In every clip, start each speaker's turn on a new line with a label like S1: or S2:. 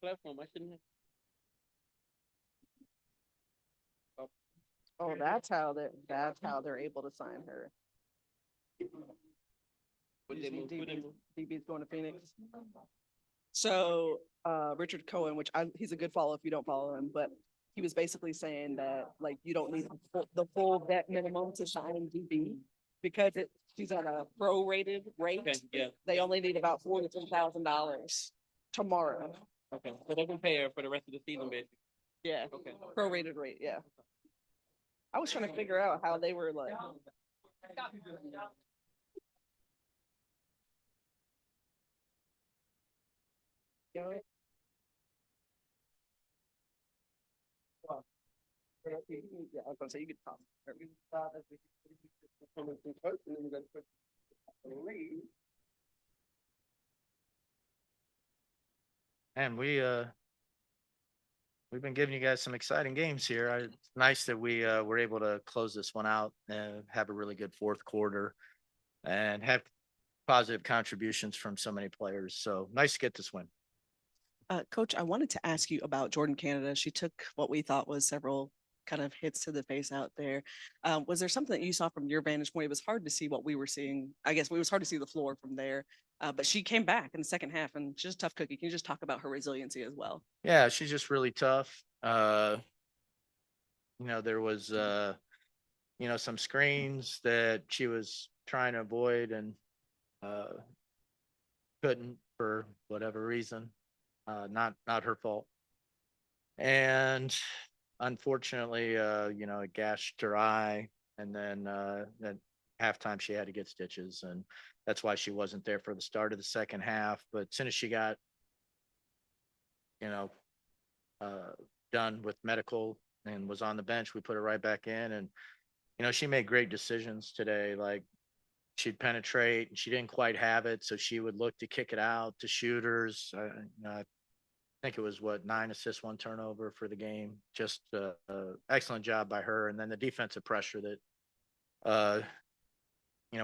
S1: platform. I shouldn't have.
S2: Oh, that's how they're able to sign her.
S1: Would they move? Would they move?
S2: DB's going to Phoenix. So Richard Cohen, he's a good follow if you don't follow him, but he was basically saying that like you don't need the full vet minimum to sign DB because she's at a prorated rate.
S1: Okay, yeah.
S2: They only need about $43,000 tomorrow.
S1: Okay, so they can pay her for the rest of the season, basically.
S2: Yeah.
S1: Okay.
S2: Prorated rate. Yeah. I was trying to figure out how they were like. Yeah, I was gonna say you could talk.
S3: And we've been giving you guys some exciting games here. It's nice that we were able to close this one out and have a really good fourth quarter and have positive contributions from so many players. So nice to get this win.
S2: Coach, I wanted to ask you about Jordan Canada. She took what we thought was several kind of hits to the face out there. Was there something that you saw from your vantage point? It was hard to see what we were seeing. I guess it was hard to see the floor from there. But she came back in the second half, and she's a tough cookie. Can you just talk about her resiliency as well?
S3: Yeah, she's just really tough. There was some screens that she was trying to avoid and uh, couldn't for whatever reason. Not her fault. And unfortunately, it gashed her eye, and then at halftime she had to get stitches, and that's why she wasn't there for the start of the second half. But as soon as she got, you know, uh, done with medical and was on the bench, we put her right back in, and she made great decisions today. Like she'd penetrate, and she didn't quite have it, so she would look to kick it out to shooters. I think it was 9 assists, 1 turnover for the game. Just excellent job by her. And then the defensive pressure that, uh,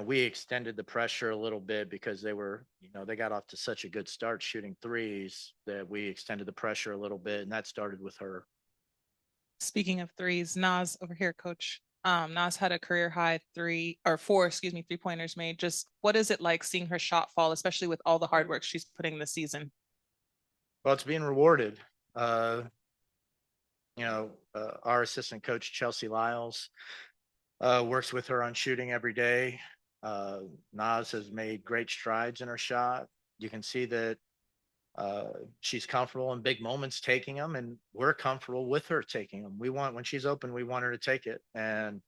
S3: we extended the pressure a little bit because they got off to such a good start shooting threes that we extended the pressure a little bit. And that started with her.
S4: Speaking of threes, Nas over here, coach. Nas had a career high 3 pointers made. Just what is it like seeing her shot fall, especially with all the hard work she's putting this season?
S3: Well, it's being rewarded. Our assistant coach, Chelsea Lyles, works with her on shooting every day. Nas has made great strides in her shot. You can see that she's comfortable in big moments taking them, and we're comfortable with her taking them. When she's open, we want her to take it. And,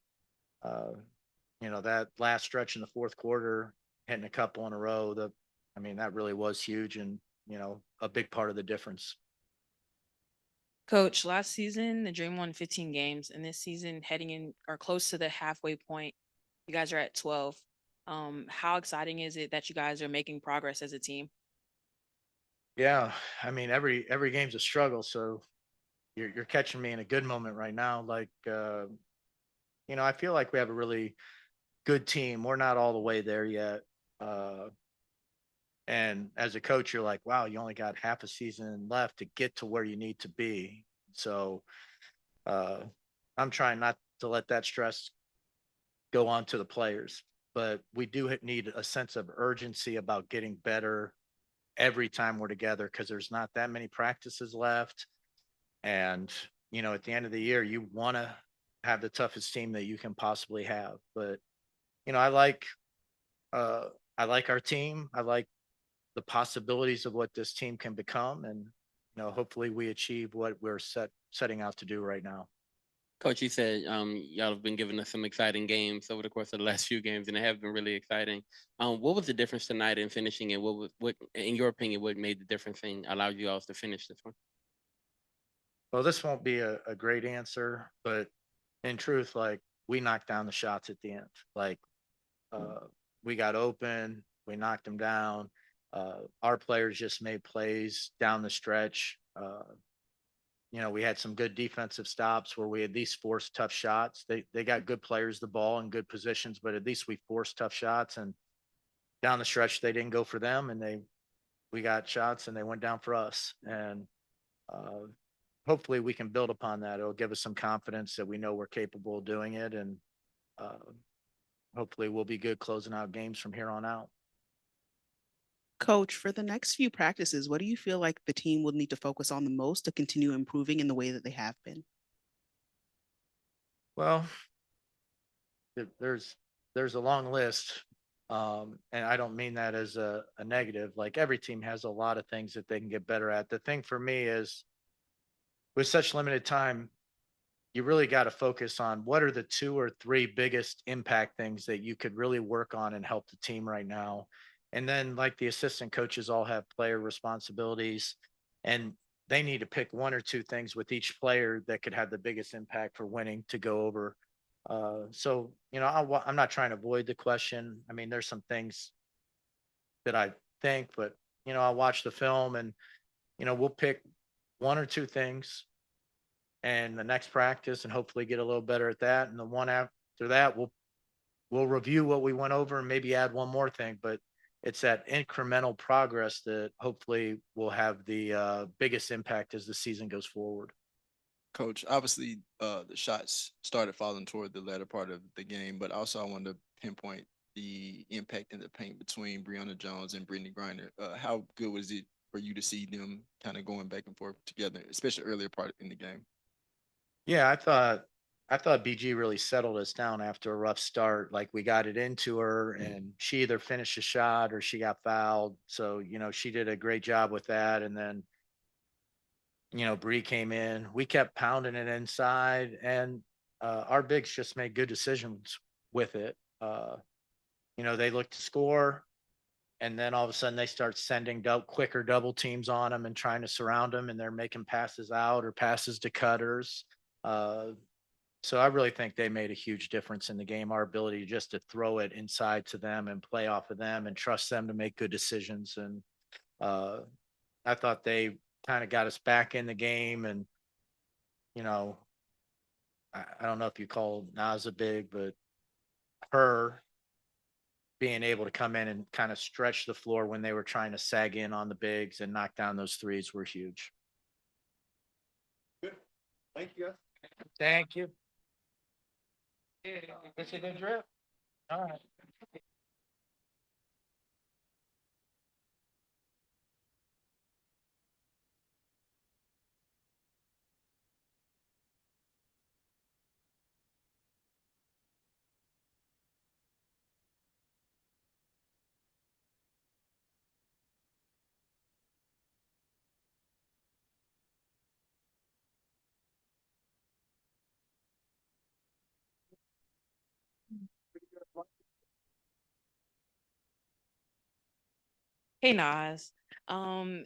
S3: that last stretch in the fourth quarter, hitting a couple in a row, that really was huge and, a big part of the difference.
S5: Coach, last season the Dream won 15 games, and this season heading in or close to the halfway point, you guys are at 12. How exciting is it that you guys are making progress as a team?
S3: Yeah, every game's a struggle. So you're catching me in a good moment right now. Like, I feel like we have a really good team. We're not all the way there yet. And as a coach, you're like, wow, you only got half a season left to get to where you need to be. So uh, I'm trying not to let that stress go on to the players, but we do need a sense of urgency about getting better every time we're together because there's not that many practices left. And, at the end of the year, you want to have the toughest team that you can possibly have. But, uh, I like our team. I like the possibilities of what this team can become. And, hopefully we achieve what we're setting out to do right now.
S1: Coach, you said y'all have been giving us some exciting games over the course of the last few games, and they have been really exciting. What was the difference tonight in finishing, and what in your opinion, what made the difference and allowed you all to finish this one?
S3: Well, this won't be a great answer, but in truth, like we knocked down the shots at the end. Like we got open, we knocked them down. Our players just made plays down the stretch. We had some good defensive stops where we at least forced tough shots. They got good players the ball in good positions, but at least we forced tough shots. And down the stretch, they didn't go for them, and we got shots and they went down for us. And hopefully we can build upon that. It'll give us some confidence that we know we're capable of doing it. And hopefully we'll be good closing out games from here on out.
S6: Coach, for the next few practices, what do you feel like the team will need to focus on the most to continue improving in the way that they have been?
S3: Well, there's a long list. And I don't mean that as a negative. Like every team has a lot of things that they can get better at. The thing for me is with such limited time, you really got to focus on what are the 2 or 3 biggest impact things that you could really work on and help the team right now. And then like the assistant coaches all have player responsibilities, and they need to pick 1 or 2 things with each player that could have the biggest impact for winning to go over. So, I'm not trying to avoid the question. I mean, there's some things that I think, but, I'll watch the film and, we'll pick 1 or 2 things and the next practice and hopefully get a little better at that. And the one after that, we'll review what we went over and maybe add one more thing. But it's that incremental progress that hopefully will have the biggest impact as the season goes forward.
S7: Coach, obviously, the shots started falling toward the latter part of the game, but also I wanted to pinpoint the impact in the paint between Brianna Jones and Brittany Griner. How good was it for you to see them kind of going back and forth together, especially earlier part in the game?
S3: Yeah, I thought BG really settled us down after a rough start. Like we got it into her and she either finished a shot or she got fouled. So, she did a great job with that. And then, Bree came in, we kept pounding it inside, and our bigs just made good decisions with it. They look to score, and then all of a sudden they start sending quicker double teams on them and trying to surround them, and they're making passes out or passes to cutters. Uh, so I really think they made a huge difference in the game. Our ability just to throw it inside to them and play off of them and trust them to make good decisions. And uh, I thought they kind of got us back in the game. And, I don't know if you call Naz a big, but her being able to come in and kind of stretch the floor when they were trying to sag in on the bigs and knock down those threes were huge.
S8: Good. Thank you, guys.
S3: Thank you. This is a good drip. All right.
S5: Hey Nas, um,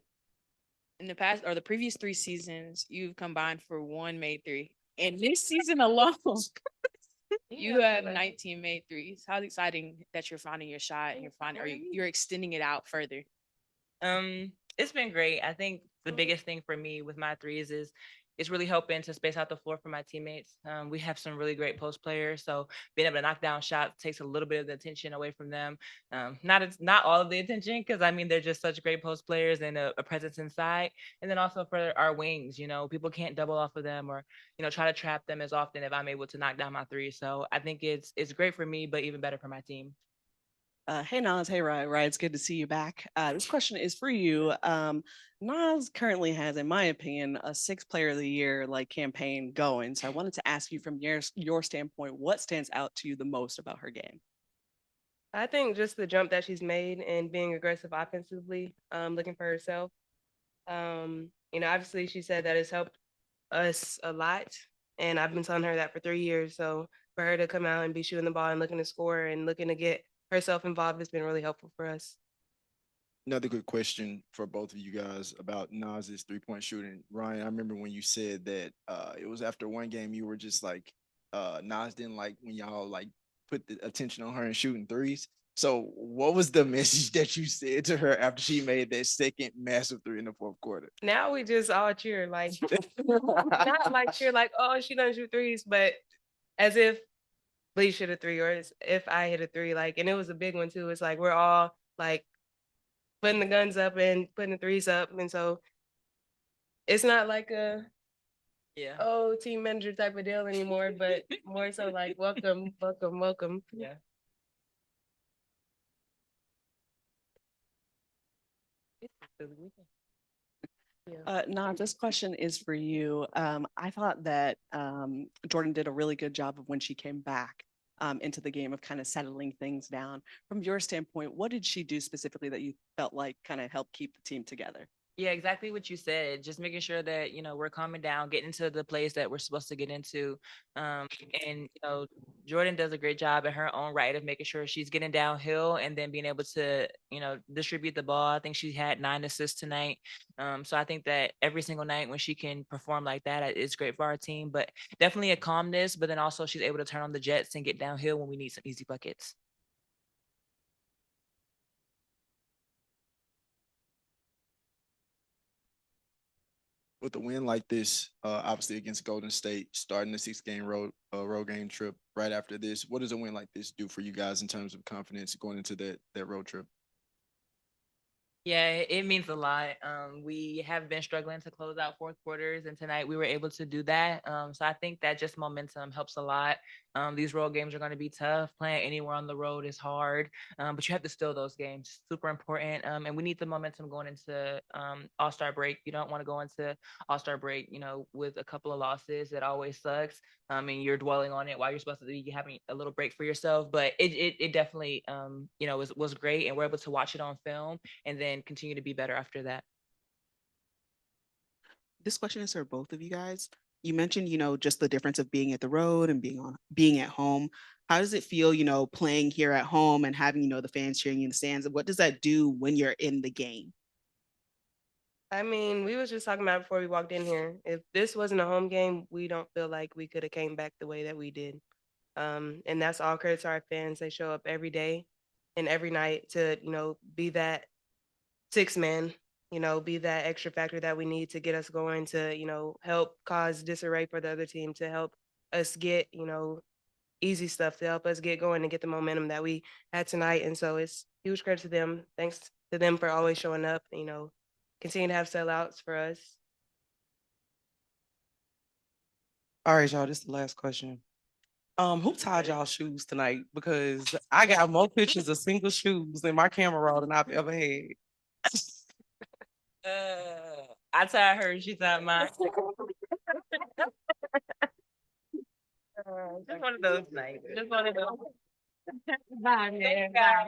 S5: in the past or the previous 3 seasons, you've combined for 1 made 3, and this season alone, you have 19 made threes. How exciting that you're finding your shot and you're extending it out further.
S9: It's been great. I think the biggest thing for me with my threes is it's really helping to space out the floor for my teammates. We have some really great post players, so being able to knock down shots takes a little bit of the attention away from them. Not all of the attention, because I mean they're just such great post players and a presence inside. And then also for our wings, people can't double off of them or try to trap them as often if I'm able to knock down my three. So I think it's great for me, but even better for my team.
S2: Hey Nas, hey Rye, it's good to see you back. This question is for you. Nas currently has, in my opinion, a 6th Player of the Year campaign going. So I wanted to ask you from your standpoint, what stands out to you the most about her game?
S10: I think just the jump that she's made and being aggressive offensively, looking for herself. Obviously she said that it's helped us a lot, and I've been telling her that for 3 years. So for her to come out and be shooting the ball and looking to score and looking to get herself involved has been really helpful for us.
S7: Another good question for both of you guys about Nas's 3-point shooting. Ryan, I remember when you said that it was after one game you were just like, Nas didn't like when y'all put the attention on her and shooting threes. So what was the message that you said to her after she made that second massive 3 in the 4th quarter?
S10: Now we just all cheer, not cheer oh, she doesn't shoot threes, but as if Lee should a 3 or as if I hit a 3, and it was a big one too. It's we're all putting the guns up and putting the threes up, and so it's not like a
S9: Yeah.
S10: team manager type of deal anymore, but more so like welcome, welcome, welcome.
S9: Yeah.
S2: Nah, this question is for you. I thought that Jordan did a really good job of when she came back into the game of kind of settling things down. From your standpoint, what did she do specifically that you felt like kind of helped keep the team together?
S9: Yeah, exactly what you said. Just making sure that, we're calming down, getting into the place that we're supposed to get into. And, Jordan does a great job in her own right of making sure she's getting downhill and then being able to, distribute the ball. I think she had 9 assists tonight. So I think that every single night when she can perform like that, it's great for our team. But definitely a calmness, but then also she's able to turn on the jets and get downhill when we need some easy buckets.
S7: With a win like this, obviously against Golden State, starting the 6 game road game trip right after this, what does a win like this do for you guys in terms of confidence going into that road trip?
S9: Yeah, it means a lot. We have been struggling to close out fourth quarters, and tonight we were able to do that. So I think that just momentum helps a lot. These road games are going to be tough. Playing anywhere on the road is hard, but you have to steal those games. Super important. And we need the momentum going into All-Star break. You don't want to go into All-Star break, with a couple of losses. It always sucks. And you're dwelling on it while you're supposed to be having a little break for yourself. But it definitely, was great, and we're able to watch it on film and then continue to be better after that.
S6: This question is for both of you guys. You mentioned, just the difference of being at the road and being at home. How does it feel, playing here at home and having, the fans cheering you in the stands? What does that do when you're in the game?
S10: I mean, we was just talking about before we walked in here. If this wasn't a home game, we don't feel like we could have came back the way that we did. And that's all credit to our fans. They show up every day and every night to, be that 6 man, be that extra factor that we need to get us going to, help cause disarray for the other team, to help us get, easy stuff, to help us get going and get the momentum that we had tonight. And so it's huge credit to them. Thanks to them for always showing up, continue to have sellouts for us.
S11: All right, y'all, this is the last question. Who tied y'all shoes tonight? Because I got more pictures of single shoes in my camera roll than I've ever had.
S9: I tied her, she tied mine. Just one of those nights. Just one of those. Bye, man. Bye.